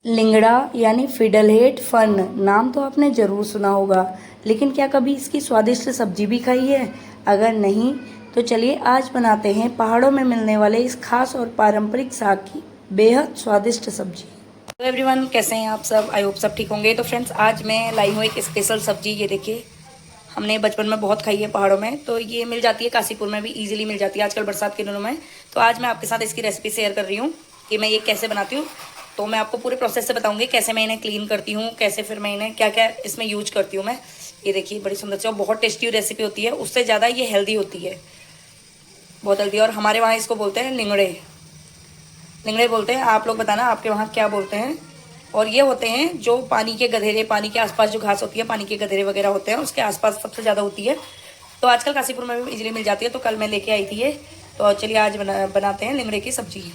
लिंगड़ा यानी fiddlehead fern नाम तो आपने ज़रूर सुना होगा, लेकिन क्या कभी इसकी स्वादिष्ट सब्जी भी खाई है? अगर नहीं तो चलिए आज बनाते हैं पहाड़ों में मिलने वाले इस खास और पारंपरिक साग की बेहद स्वादिष्ट सब्जी। तो एवरीवन, कैसे हैं आप सब? आई होप सब ठीक होंगे। तो फ्रेंड्स, आज मैं लाई हूँ एक स्पेशल सब्जी। ये देखिए, हमने बचपन में बहुत खाई है पहाड़ों में, तो ये मिल जाती है काशीपुर में भी, इजीली मिल जाती है आजकल बरसात के दिनों में। तो आज मैं आपके साथ इसकी रेसिपी शेयर कर रही हूँ कि मैं ये कैसे बनाती हूँ। तो मैं आपको पूरे प्रोसेस से बताऊंगी कैसे मैं इन्हें क्लीन करती हूँ, कैसे फिर मैं इन्हें क्या क्या इसमें यूज करती हूँ मैं। ये देखिए, बड़ी सुंदर सी और बहुत टेस्टी रेसिपी होती है, उससे ज़्यादा ये हेल्दी होती है, बहुत हेल्दी। और हमारे वहाँ इसको बोलते हैं लिंगड़े, लिंगड़े बोलते हैं। आप लोग बताना आपके वहाँ क्या बोलते हैं। और ये होते हैं जो पानी के गधेरे, पानी के आसपास जो घास होती है, पानी के गधेरे वगैरह होते हैं, उसके आसपास सबसे ज़्यादा होती है। तो आजकल काशीपुर में भी इजीली मिल जाती है, तो कल मैं लेके आई थी ये। तो चलिए आज बनाते हैं लिंगड़े की सब्जी।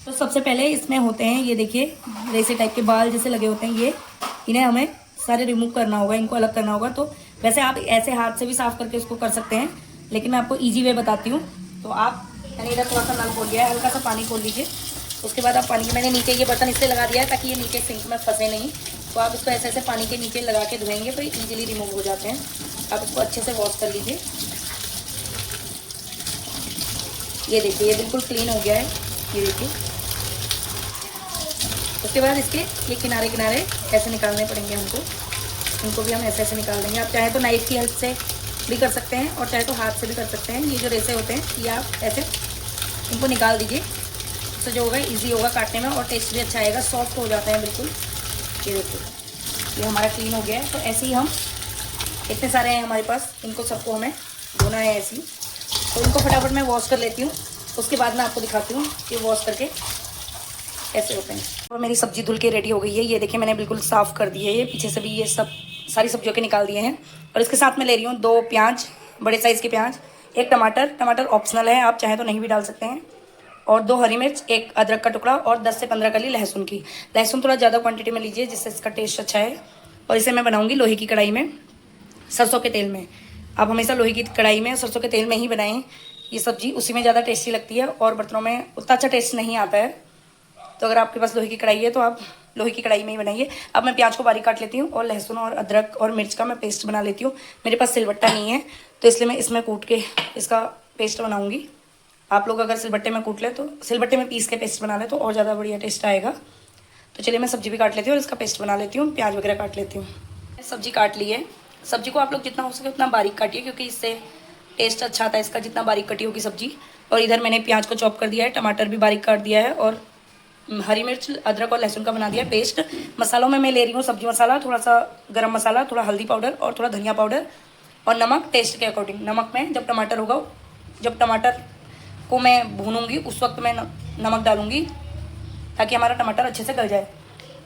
तो सबसे पहले इसमें होते हैं, ये देखिए, रेसे टाइप के बाल जैसे लगे होते हैं, ये इन्हें हमें सारे रिमूव करना होगा, इनको अलग करना होगा। तो वैसे आप ऐसे हाथ से भी साफ करके इसको कर सकते हैं, लेकिन मैं आपको ईजी वे बताती हूँ। तो आप, मैंने इधर थोड़ा सा नल खोल लिया है, हल्का सा पानी खोल लीजिए। उसके बाद आप पानी के, मैंने नीचे ये बर्तन इसलिए लगा दिया है ताकि ये नीचे सिंक में फंसे नहीं। तो आप इसको ऐसे ऐसे पानी के नीचे लगा के धोएंगे तो इजीली रिमूव हो जाते हैं। आप इसको अच्छे से वॉश कर लीजिए। ये देखिए, ये बिल्कुल क्लीन हो गया है, ये देखिए। उसके बाद इसके ये किनारे किनारे ऐसे निकालने पड़ेंगे हमको, इनको भी हम ऐसे ऐसे निकाल देंगे। आप चाहे तो नाइफ की हेल्प से भी कर सकते हैं और चाहे तो हाथ से भी कर सकते हैं। ये जो रेसे होते हैं ये आप ऐसे इनको निकाल दीजिए, तो जो होगा इजी होगा काटने में और टेस्ट भी अच्छा आएगा, सॉफ्ट हो जाते हैं बिल्कुल। ये देखिए, ये हमारा क्लीन हो गया है। तो ऐसे ही हम, इतने सारे हैं हमारे पास, इनको सबको हमें धोना है ऐसे ही। तो इनको फटाफट मैं वॉश कर लेती हूँ, उसके बाद मैं आपको दिखाती हूँ कि वॉश करके ऐसे होते हैं। तो मेरी सब्जी धुल के रेडी हो गई है। ये देखिए, मैंने बिल्कुल साफ़ कर दी है, ये पीछे से भी ये सब सारी सब्जियों के निकाल दिए हैं। और इसके साथ मैं ले रही हूँ 2 प्याज, बड़े साइज़ के प्याज, 1 टमाटर, टमाटर ऑप्शनल है, आप चाहें तो नहीं भी डाल सकते हैं, और 2 हरी मिर्च, 1 अदरक का टुकड़ा और 10 से 15 कली लहसुन की। लहसुन थोड़ा ज़्यादा क्वांटिटी में लीजिए जिससे इसका टेस्ट अच्छा है। और इसे मैं बनाऊँगी लोहे की कढ़ाई में, सरसों के तेल में। आप हमेशा लोहे की कढ़ाई में, सरसों के तेल में ही बनाएं ये सब्जी, उसी में ज़्यादा टेस्टी लगती है और बर्तनों में उतना अच्छा टेस्ट नहीं आता है। तो अगर आपके पास लोहे की कढ़ाई है तो आप लोहे की कढ़ाई में ही बनाइए। अब मैं प्याज को बारीक काट लेती हूँ और लहसुन और अदरक और मिर्च का मैं पेस्ट बना लेती हूँ। मेरे पास सिलबट्टा नहीं है तो इसलिए मैं इसमें कूट के इसका पेस्ट बनाऊँगी। आप लोग अगर सिलबट्टे में कूट ले तो, सिलबट्टे में पीस के पेस्ट बना ले तो और ज़्यादा बढ़िया टेस्ट आएगा। तो चलिए मैं सब्जी भी काट लेती हूँ और इसका पेस्ट बना लेती हूँ, प्याज वगैरह काट लेती हूँ। सब्जी काट ली है। सब्जी को आप लोग जितना हो सके उतना बारीक काटिए, क्योंकि इससे टेस्ट अच्छा आता है इसका, जितना बारीक कटी होगी सब्जी। और इधर मैंने प्याज को चॉप कर दिया है, टमाटर भी बारीक काट दिया है और हरी मिर्च, अदरक और लहसुन का बना दिया पेस्ट। मसालों में मैं ले रही हूँ सब्जी मसाला, थोड़ा सा गरम मसाला, थोड़ा हल्दी पाउडर और थोड़ा धनिया पाउडर और नमक टेस्ट के अकॉर्डिंग। नमक में जब टमाटर होगा, जब टमाटर को मैं भूनूंगी उस वक्त मैं नमक डालूंगी ताकि हमारा टमाटर अच्छे से गल जाए।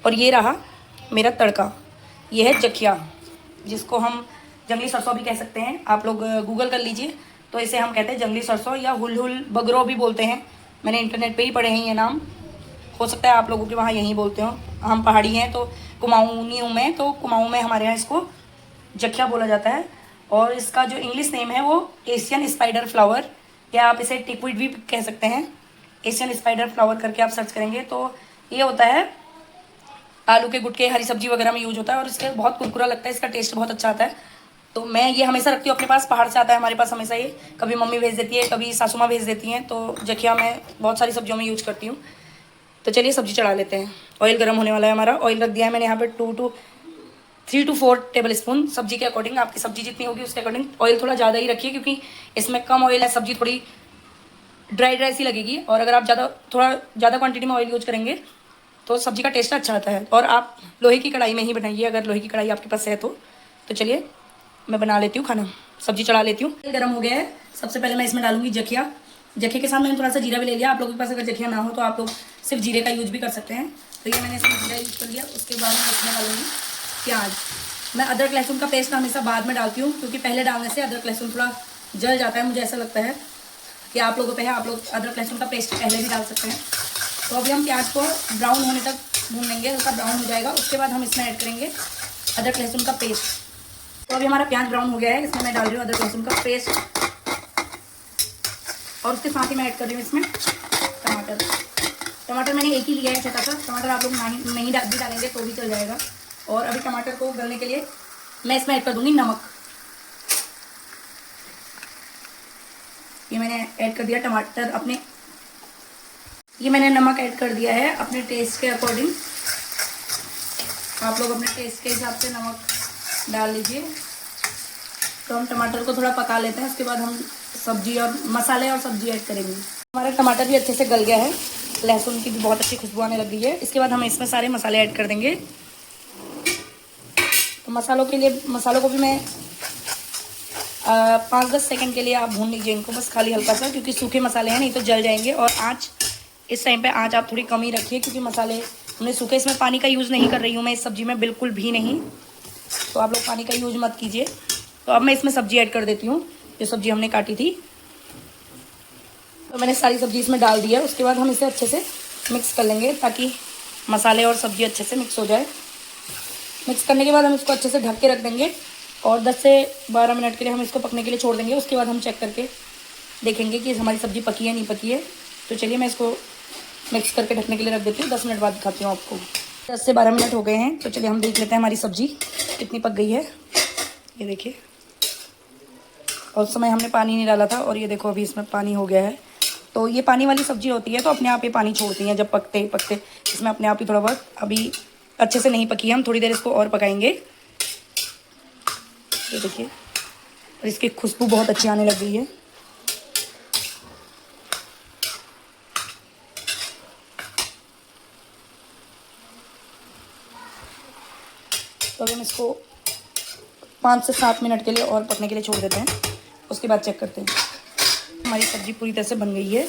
और ये रहा मेरा तड़का, ये है जखिया, जिसको हम जंगली सरसों भी कह सकते हैं। आप लोग गूगल कर लीजिए, तो इसे हम कहते हैं जंगली सरसों या हुलहुल बगरो भी बोलते हैं। मैंने इंटरनेट पे ही पढ़े हैं ये नाम, हो सकता है आप लोगों के वहाँ यहीं बोलते हो। हम पहाड़ी हैं तो कुमाऊनी में, तो कुमाऊँ में हमारे यहाँ इसको जखिया बोला जाता है। और इसका जो इंग्लिश नेम है वो एशियन स्पाइडर फ्लावर, या आप इसे टिकविड भी कह सकते हैं। एशियन स्पाइडर फ्लावर करके आप सर्च करेंगे तो ये होता है, आलू के गुटके, हरी सब्जी वगैरह में यूज होता है और इसके बहुत कुरकुरा लगता है, इसका टेस्ट बहुत अच्छा आता है। तो मैं ये हमेशा रखती हूँ अपने पास, पहाड़ से आता है हमारे पास हमेशा ये, कभी मम्मी भेज देती है, कभी सासू माँ भेज देती हैं। तो जखिया मैं बहुत सारी सब्जियों में यूज करती हूँ। तो चलिए सब्जी चढ़ा लेते हैं। ऑयल गर्म होने वाला है हमारा, ऑयल रख दिया है मैंने यहाँ पे 3 to 4 टेबल स्पून, सब्जी के अकॉर्डिंग, आपकी सब्जी जितनी होगी उसके अकॉर्डिंग ऑयल थोड़ा ज़्यादा ही रखिए, क्योंकि इसमें कम ऑयल है, सब्जी थोड़ी ड्राई ड्राई सी लगेगी। और अगर आप थोड़ा ज़्यादा क्वांटिटी में ऑयल यूज करेंगे तो सब्जी का टेस्ट अच्छा आता है। और आप लोहे की कढ़ाई में ही बनाइए अगर लोहे की कढ़ाई आपके पास है तो। चलिए मैं बना लेती हूँ खाना, सब्जी चढ़ा लेती हूँ। गर्म हो गया है। सबसे पहले मैं इसमें डालूंगी जखिया। जखिए के साथ मैंने थोड़ा सा जीरा भी ले लिया। आप लोगों के पास अगर जखिया ना हो तो आप लोग सिर्फ जीरे का यूज भी कर सकते हैं। तो ये मैंने इसमें जीरा यूज कर लिया। उसके बाद मैं इसमें डालूंगी प्याज। मैं अदरक लहसुन का पेस्ट हमेशा बाद में डालती हूँ, क्योंकि पहले डालने से अदरक लहसुन थोड़ा जल जाता है, मुझे ऐसा लगता है कि आप लोगों पे है, आप लोग अदरक लहसुन का पेस्ट पहले भी डाल सकते हैं। तो अभी हम प्याज को ब्राउन होने तक भून लेंगे, हल्का ब्राउन हो जाएगा। उसके बाद हम इसमें ऐड करेंगे अदरक लहसुन का पेस्ट। तो अभी हमारा प्याज ब्राउन हो गया है, इसमें मैं डाल रही हूँ अदरक लहसुन का पेस्ट और उसके साथ ही मैं ऐड कर रही हूँ इसमें टमाटर। टमाटर मैंने एक ही लिया है छोटा सा। टमाटर आप लोग नहीं भी डालेंगे तो भी चल जाएगा। और अभी टमाटर को गलने के लिए मैं इसमें ऐड कर दूंगी नमक। ये मैंने ऐड कर दिया टमाटर अपने, ये मैंने नमक ऐड कर दिया है अपने टेस्ट के अकॉर्डिंग। आप लोग अपने टेस्ट के हिसाब से नमक डाल लीजिए। तो हम टमाटर को थोड़ा पका लेते हैं, उसके बाद हम सब्जी और मसाले और सब्जी ऐड करेंगे। हमारा टमाटर भी अच्छे से गल गया है, लहसुन की भी बहुत अच्छी खुशबू आने लग गई है। इसके बाद हम इसमें सारे मसाले ऐड कर देंगे। तो मसालों को भी मैं 5-10 सेकंड के लिए आप भून लीजिए इनको, बस खाली हल्का सा, क्योंकि सूखे मसाले हैं नहीं तो जल जाएंगे। और आँच इस टाइम पे आँच आप थोड़ी कम ही रखिए, क्योंकि मसाले हमने सूखे, इसमें पानी का यूज़ नहीं कर रही हूँ मैं इस सब्ज़ी में, बिल्कुल भी नहीं। तो आप लोग पानी का यूज़ मत कीजिए। तो अब मैं इसमें सब्ज़ी ऐड कर देती हूँ, जो सब्ज़ी हमने काटी थी। तो मैंने सारी सब्ज़ी इसमें डाल दी है। उसके बाद हम इसे अच्छे से मिक्स कर लेंगे, ताकि मसाले और सब्ज़ी अच्छे से मिक्स हो जाए। मिक्स करने के बाद हम इसको अच्छे से ढक के रख देंगे और 10 से 12 मिनट के लिए हम इसको पकने के लिए छोड़ देंगे। उसके बाद हम चेक करके देखेंगे कि हमारी सब्ज़ी पकी है नहीं पकी है। तो चलिए मैं इसको मिक्स करके ढकने के लिए रख देती हूँ। 10 मिनट बाद दिखाती हूँ आपको। 10 से 12 मिनट हो गए हैं, तो चलिए हम देख लेते हैं हमारी सब्ज़ी कितनी पक गई है। ये देखिए, और उस समय हमने पानी नहीं डाला था, और ये देखो अभी इसमें पानी हो गया है। तो ये पानी वाली सब्ज़ी होती है, तो अपने आप ये पानी छोड़ती हैं। जब पकते पकते इसमें अपने आप ही थोड़ा बहुत, अभी अच्छे से नहीं पकी है, हम थोड़ी देर इसको और पकाएंगे। ये देखिए, और इसकी खुशबू बहुत अच्छी आने लग गई है। तो हम इसको 5 से 7 मिनट के लिए और पकने के लिए छोड़ देते हैं। उसके बाद चेक करते हैं। हमारी सब्ज़ी पूरी तरह से बन गई है।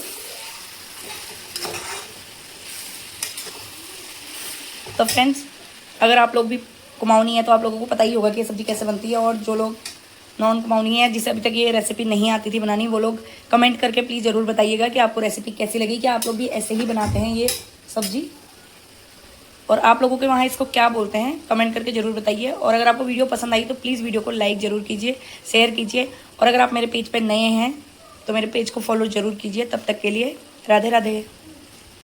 तो फ्रेंड्स, अगर आप लोग भी कुमाऊनी है तो आप लोगों को पता ही होगा कि ये सब्ज़ी कैसे बनती है। और जो लोग नॉन कुमाऊनी है, जिसे अभी तक ये रेसिपी नहीं आती थी बनानी, वो लोग कमेंट करके प्लीज़ ज़रूर बताइएगा कि आपको रेसिपी कैसी लगी, कि आप लोग भी ऐसे ही बनाते हैं ये सब्ज़ी, और आप लोगों के वहाँ इसको क्या बोलते हैं, कमेंट करके ज़रूर बताइए। और अगर आपको वीडियो पसंद आई तो प्लीज़ वीडियो को लाइक ज़रूर कीजिए, शेयर कीजिए। और अगर आप मेरे पेज पर नए हैं तो मेरे पेज को फॉलो ज़रूर कीजिए। तब तक के लिए राधे राधे।